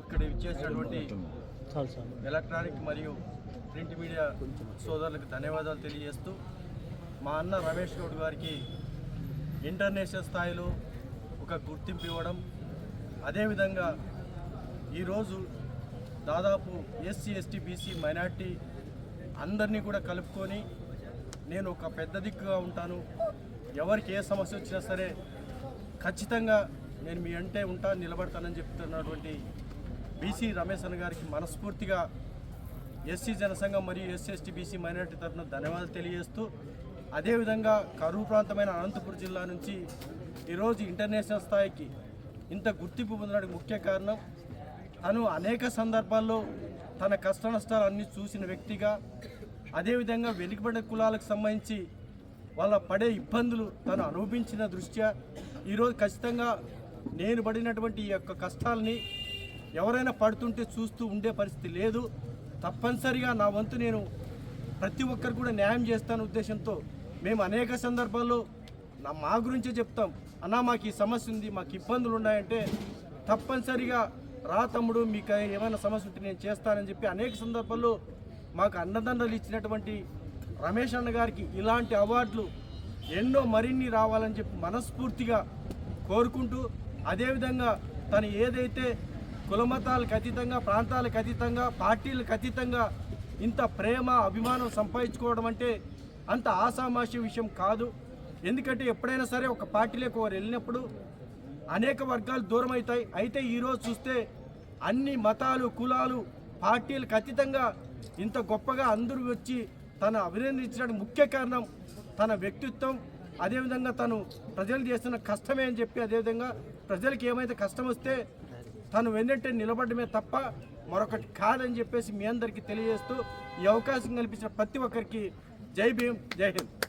ఇక్కడ ఇచ్చేసినటువంటి ఎలక్ట్రానిక్ మరియు ప్రింట్ మీడియా సోదరులకు ధన్యవాదాలు తెలియజేస్తూ మా అన్న రమేష్ గౌడ్ గారికి ఇంటర్నేషనల్ స్థాయిలో ఒక గుర్తింపు ఇవ్వడం, అదేవిధంగా ఈరోజు దాదాపు ఎస్సీ ఎస్టీ బీసీ మైనార్టీ అందరినీ కూడా కలుపుకొని నేను ఒక పెద్ద దిక్కుగా ఉంటాను, ఎవరికి ఏ సమస్య వచ్చినా సరే ఖచ్చితంగా నేను మీ అంటే నిలబడతానని చెప్తున్నటువంటి బీసీ రమేష్ అన్న గారికి మనస్ఫూర్తిగా ఎస్సీ జనసంఘం మరియు ఎస్సీ ఎస్టీ బీసీ మైనార్టీ తరఫున ధన్యవాదాలు తెలియజేస్తూ, అదేవిధంగా కరువు ప్రాంతమైన అనంతపురం జిల్లా నుంచి ఈరోజు ఇంటర్నేషనల్ స్థాయికి ఇంత గుర్తింపు పొందడానికి ముఖ్య కారణం తను అనేక సందర్భాల్లో తన కష్ట నష్టాలు అన్నీ చూసిన వ్యక్తిగా, అదేవిధంగా వెనుకబడిన కులాలకు సంబంధించి వాళ్ళ పడే ఇబ్బందులు తను అనుభవించిన దృష్ట్యా ఈరోజు ఖచ్చితంగా నేను పడినటువంటి ఈ యొక్క కష్టాలని ఎవరైనా పడుతుంటే చూస్తూ ఉండే పరిస్థితి లేదు. తప్పనిసరిగా నా వంతు నేను ప్రతి ఒక్కరు కూడా న్యాయం చేస్తాను ఉద్దేశంతో మేము అనేక సందర్భాల్లో మా గురించే చెప్తాం, అన్నా మాకు ఈ సమస్య ఉంది, మాకు ఇబ్బందులు ఉన్నాయంటే తప్పనిసరిగా రా తమ్ముడు మీకు ఏమైనా సమస్య ఉంటే నేను చేస్తానని చెప్పి అనేక సందర్భాల్లో మాకు అన్నదండలు ఇచ్చినటువంటి రమేష్ అన్న గారికి ఇలాంటి అవార్డులు ఎన్నో మరిన్ని రావాలని చెప్పి మనస్ఫూర్తిగా కోరుకుంటూ, అదేవిధంగా తను ఏదైతే కులమతాలకు అతీతంగా, ప్రాంతాలకు అతీతంగా, పార్టీలకు అతీతంగా ఇంత ప్రేమ అభిమానం సంపాదించుకోవడం అంటే అంత ఆషామాషి విషయం కాదు. ఎందుకంటే ఎప్పుడైనా సరే ఒక పార్టీలోకి వారు వెళ్ళినప్పుడు అనేక వర్గాలు దూరం అవుతాయి. అయితే ఈరోజు చూస్తే అన్ని మతాలు, కులాలు, పార్టీలకు అతీతంగా ఇంత గొప్పగా అందరూ వచ్చి తను అభినందించడానికి ముఖ్య కారణం తన వ్యక్తిత్వం, అదేవిధంగా తను ప్రజలు చేస్తున్న కష్టమే అని చెప్పి, అదేవిధంగా ప్రజలకు ఏమైతే కష్టం వస్తే తను వెన్నంటే నిలబడమే తప్ప మరొకటి కాదని చెప్పేసి మీ అందరికీ తెలియజేస్తూ ఈ అవకాశం కల్పించిన ప్రతి ఒక్కరికి జై భీమ్, జై హింద్.